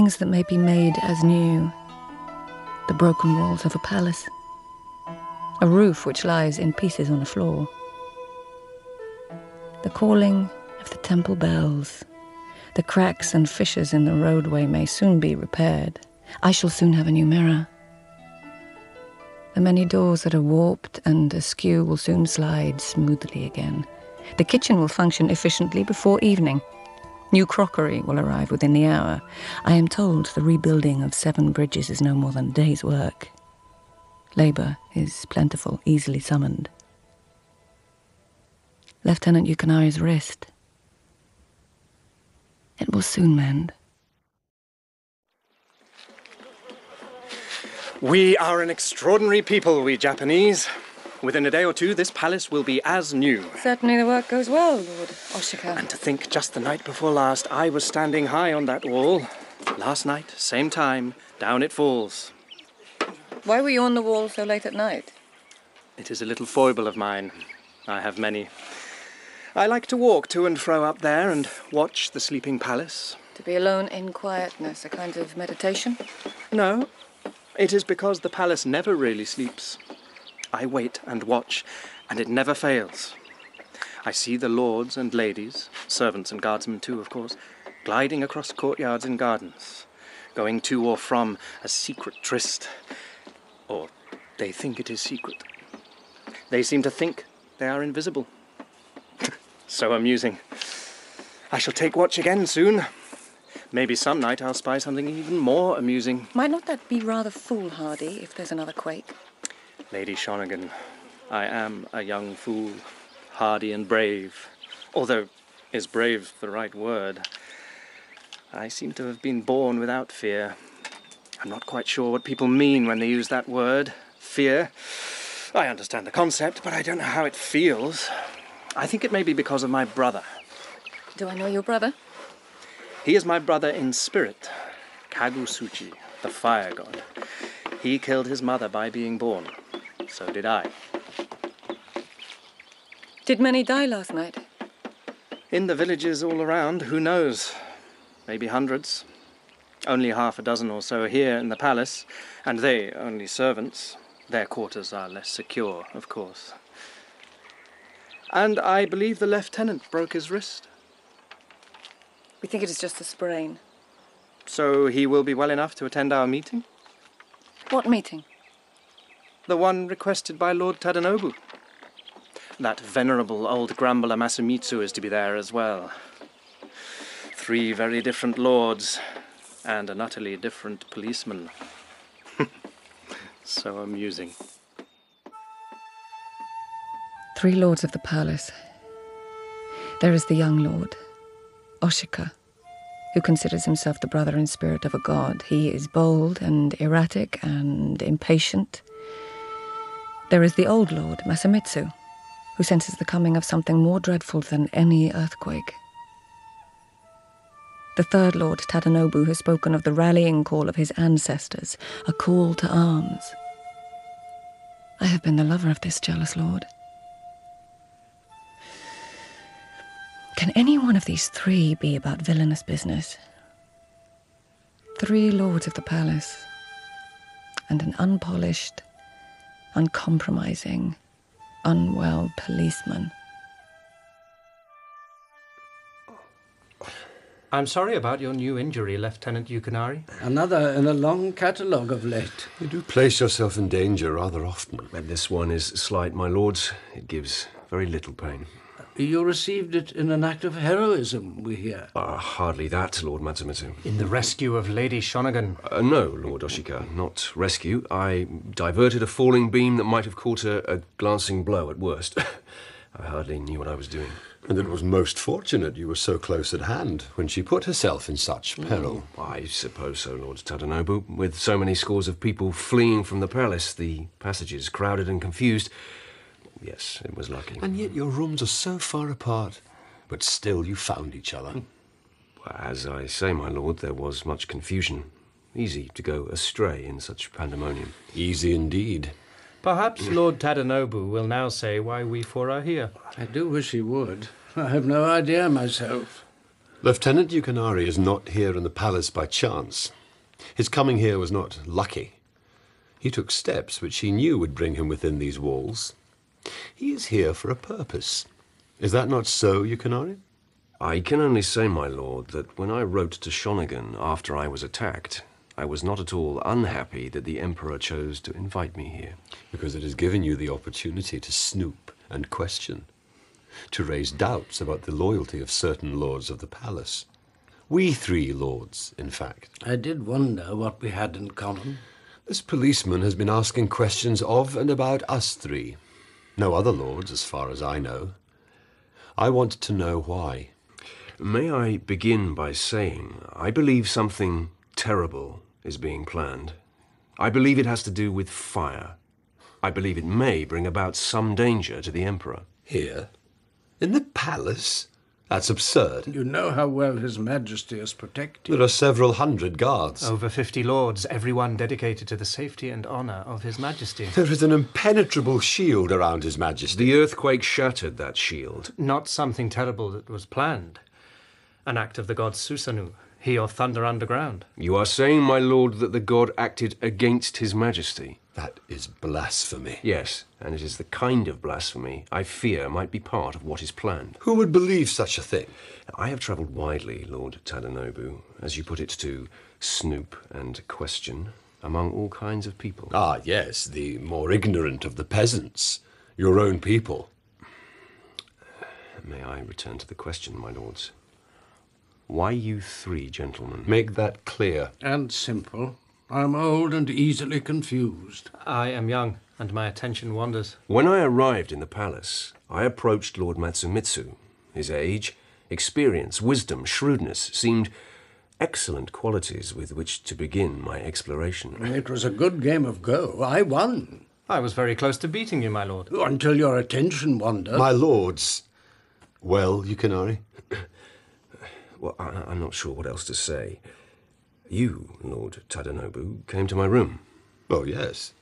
things that may be made as new. The broken walls of a palace. A roof which lies in pieces on a floor. The calling of the temple bells. The cracks and fissures in the roadway may soon be repaired. I shall soon have a new mirror. The many doors that are warped and askew will soon slide smoothly again. The kitchen will function efficiently before evening. New crockery will arrive within the hour. I am told the rebuilding of 7 bridges is no more than a day's work. Labour is plentiful, easily summoned. Lieutenant Yukinari's wrist. It will soon mend. We are an extraordinary people, we Japanese. Within a day or two, this palace will be as new. Certainly the work goes well, Lord Oshika. And to think, just the night before last, I was standing high on that wall. Last night, same time, down it falls. Why were you on the wall so late at night? It is a little foible of mine. I have many. I like to walk to and fro up there and watch the sleeping palace. To be alone in quietness, a kind of meditation? No, it is because the palace never really sleeps. I wait and watch, and it never fails. I see the lords and ladies, servants and guardsmen too, of course, gliding across courtyards and gardens, going to or from a secret tryst. Or they think it is secret. They seem to think they are invisible. So amusing. I shall take watch again soon. Maybe some night I'll spy something even more amusing. Might not that be rather foolhardy if there's another quake? Lady Shonagon, I am a young fool, hardy and brave. Although, is brave the right word? I seem to have been born without fear. I'm not quite sure what people mean when they use that word, fear. I understand the concept, but I don't know how it feels. I think it may be because of my brother. Do I know your brother? He is my brother in spirit, Kagusuchi, the fire god. He killed his mother by being born. So did I. Did many die last night? In the villages all around, who knows? Maybe hundreds. Only half a dozen or so here in the palace, and they only servants. Their quarters are less secure, of course. And I believe the lieutenant broke his wrist. We think it is just a sprain. So he will be well enough to attend our meeting? What meeting? The one requested by Lord Tadanobu. That venerable old grumbler Masamitsu is to be there as well. 3 very different lords, and an utterly different policeman. So amusing. 3 lords of the palace. There is the young lord, Oshika, who considers himself the brother in spirit of a god. He is bold and erratic and impatient. There is the old lord, Masamitsu, who senses the coming of something more dreadful than any earthquake. The 3rd lord, Tadanobu, has spoken of the rallying call of his ancestors, a call to arms. I have been the lover of this jealous lord. Can any one of these 3 be about villainous business? 3 lords of the palace, and an unpolished, uncompromising, unwell policeman. I'm sorry about your new injury, Lieutenant Yukinari. Another in a long catalogue of late. You do place yourself in danger rather often. And this one is slight, my lords. It gives very little pain. You received it in an act of heroism, we hear. Hardly that, Lord Masamitsu. In the rescue of Lady Shonagon. No, Lord Oshika, not rescue. I diverted a falling beam that might have caught a glancing blow at worst. I hardly knew what I was doing. And it was most fortunate you were so close at hand when she put herself in such peril. I suppose so, Lord Tadanobu. With so many scores of people fleeing from the palace, the passages crowded and confused. Yes, it was lucky. And yet your rooms are so far apart. But still you found each other. As I say, my lord, there was much confusion. Easy to go astray in such pandemonium. Easy indeed. Perhaps Lord Tadanobu will now say why we 4 are here. I do wish he would. I have no idea myself. Lieutenant Yukinari is not here in the palace by chance. His coming here was not lucky. He took steps which he knew would bring him within these walls. He is here for a purpose. Is that not so, Yukinari? I can only say, my lord, that when I wrote to Shonagon after I was attacked, I was not at all unhappy that the Emperor chose to invite me here. Because it has given you the opportunity to snoop and question, to raise doubts about the loyalty of certain lords of the palace. We 3 lords, in fact. I did wonder what we had in common. This policeman has been asking questions of and about us 3. No other lords, as far as I know. I want to know why. May I begin by saying I believe something terrible is being planned. I believe it has to do with fire. I believe it may bring about some danger to the Emperor. Here? In the palace? That's absurd. You know how well His Majesty is protected. There are several hundred guards. Over 50 lords, everyone dedicated to the safety and honour of His Majesty. There is an impenetrable shield around His Majesty. The earthquake shattered that shield. Not something terrible that was planned. An act of the god Susanoo, he of thunder underground. You are saying, my lord, that the god acted against His Majesty? That is blasphemy. Yes, and it is the kind of blasphemy I fear might be part of what is planned. Who would believe such a thing? I have travelled widely, Lord Tadanobu, as you put it, to snoop and question among all kinds of people. Ah, yes, the more ignorant of the peasants. Your own people. May I return to the question, my lords? Why you 3 gentlemen? Make that clear. And simple. I'm old and easily confused. I am young, and my attention wanders. When I arrived in the palace, I approached Lord Masamitsu. His age, experience, wisdom, shrewdness seemed excellent qualities with which to begin my exploration. It was a good game of Go. I won. I was very close to beating you, my lord. Until your attention wandered. My lords. Well, Yukinari? Well, I'm not sure what else to say. You, Lord Tadanobu, came to my room. Oh, yes.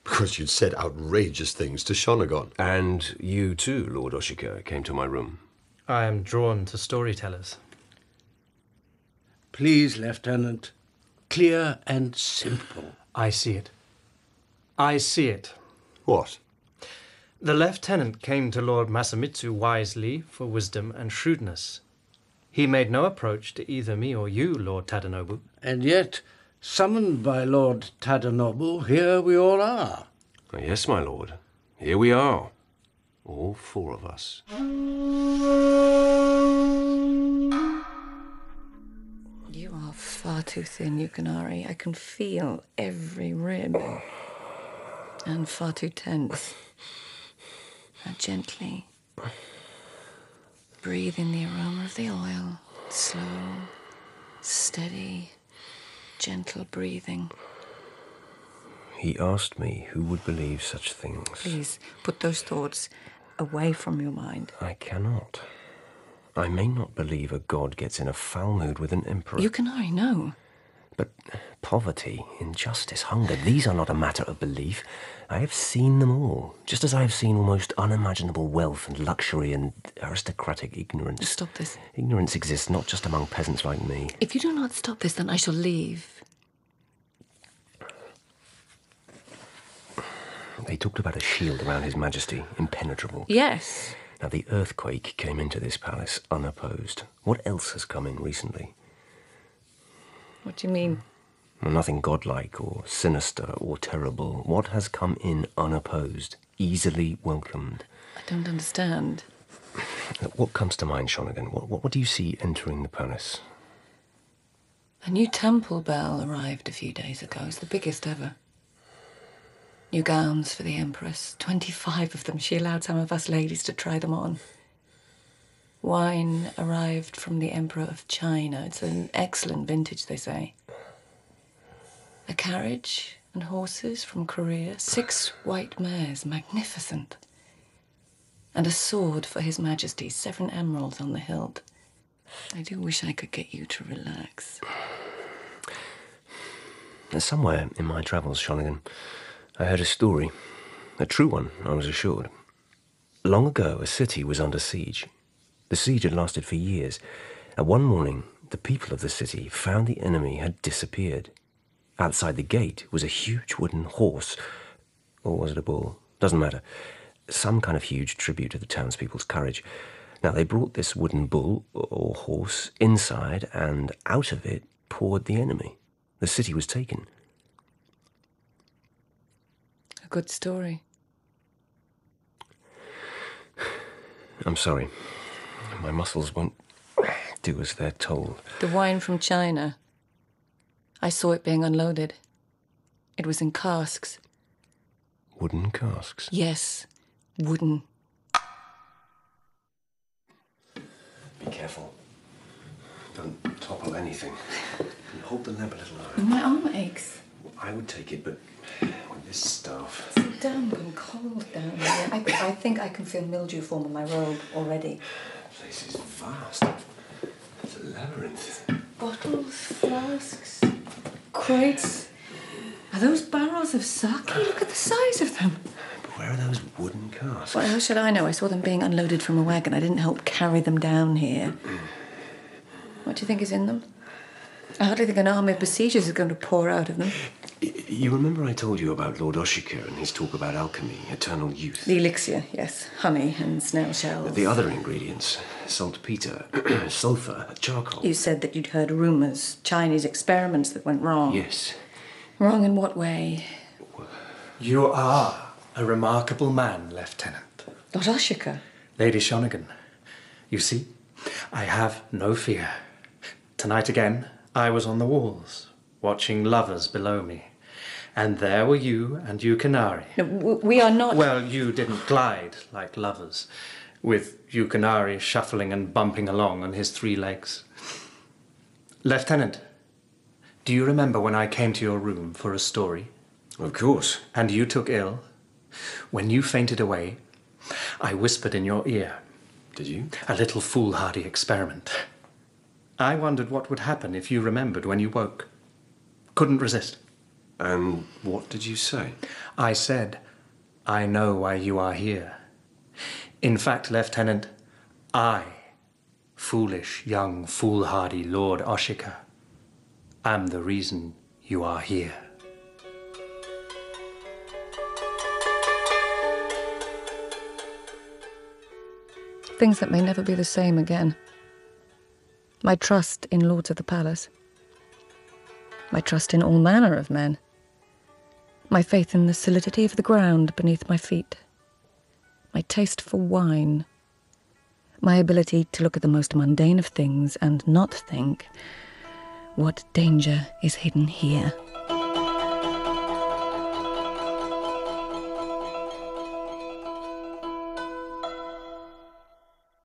Because you'd said outrageous things to Shonagon. And you too, Lord Oshika, came to my room. I am drawn to storytellers. Please, Lieutenant. Clear and simple. I see it. I see it. What? The lieutenant came to Lord Masamitsu wisely for wisdom and shrewdness. He made no approach to either me or you, Lord Tadanobu. And yet, summoned by Lord Tadanobu, here we all are. Yes, my lord. Here we are. All 4 of us. You are far too thin, Yukinari. I can feel every rib. And far too tense. Now gently. Breathe in the aroma of the oil. Slow, steady, gentle breathing. He asked me who would believe such things. Please, put those thoughts away from your mind. I cannot. I may not believe a god gets in a foul mood with an emperor. Yukinari, no. But poverty, injustice, hunger, these are not a matter of belief. I have seen them all, just as I have seen almost unimaginable wealth and luxury and aristocratic ignorance. Stop this. Ignorance exists not just among peasants like me. If you do not stop this, then I shall leave. They talked about a shield around His Majesty, impenetrable. Yes. Now, the earthquake came into this palace unopposed. What else has come in recently? What do you mean? Well, nothing godlike or sinister or terrible. What has come in unopposed, easily welcomed? I don't understand. What comes to mind, Shonagon? What do you see entering the palace? A new temple bell arrived a few days ago. It's the biggest ever. New gowns for the Empress. 25 of them. She allowed some of us ladies to try them on. Wine arrived from the Emperor of China. It's an excellent vintage, they say. A carriage and horses from Korea. 6 white mares, magnificent. And a sword for His Majesty, 7 emeralds on the hilt. I do wish I could get you to relax. Somewhere in my travels, Shonagon, I heard a story. A true one, I was assured. Long ago, a city was under siege. The siege had lasted for years, And one morning, the people of the city found the enemy had disappeared. Outside the gate was a huge wooden horse, or was it a bull? Doesn't matter. Some kind of huge tribute to the townspeople's courage. Now, they brought this wooden bull, or horse, inside, and out of it poured the enemy. The city was taken. A good story. I'm sorry. My muscles won't do as they're told. The wine from China. I saw it being unloaded. It was in casks. Wooden casks? Yes, wooden. Be careful. Don't topple anything. And hold the lamp a little lower. My arm aches. I would take it, but with this stuff... It's damp and cold down here. I think I can feel mildew form in my robe already. The place is vast. It's a labyrinth. Bottles, flasks, crates. Are those barrels of sake? Look at the size of them. But where are those wooden casks? Well, how should I know? I saw them being unloaded from a wagon. I didn't help carry them down here. What do you think is in them? I hardly think an army of besiegers is going to pour out of them. You remember I told you about Lord Oshika and his talk about alchemy, eternal youth? The elixir, yes. Honey and snail shells. The other ingredients, saltpeter, sulfur, charcoal. You said that you'd heard rumours, Chinese experiments that went wrong. Yes. Wrong in what way? You are a remarkable man, Lieutenant. Lord Oshika. Lady Shonagon. You see, I have no fear. Tonight again, I was on the walls, watching lovers below me. And there were you and Yukinari. No, we are not... Well, you didn't glide like lovers, with Yukinari shuffling and bumping along on his 3 legs. Lieutenant, do you remember when I came to your room for a story? Of course. And you took ill? When you fainted away, I whispered in your ear. Did you? A little foolhardy experiment. I wondered what would happen if you remembered when you woke. Couldn't resist. And what did you say? I said, I know why you are here. In fact, Lieutenant, I, foolish, young, foolhardy Lord Oshika, am the reason you are here. Things that may never be the same again. My trust in Lords of the Palace. My trust in all manner of men. My faith in the solidity of the ground beneath my feet. My taste for wine. My ability to look at the most mundane of things and not think, what danger is hidden here?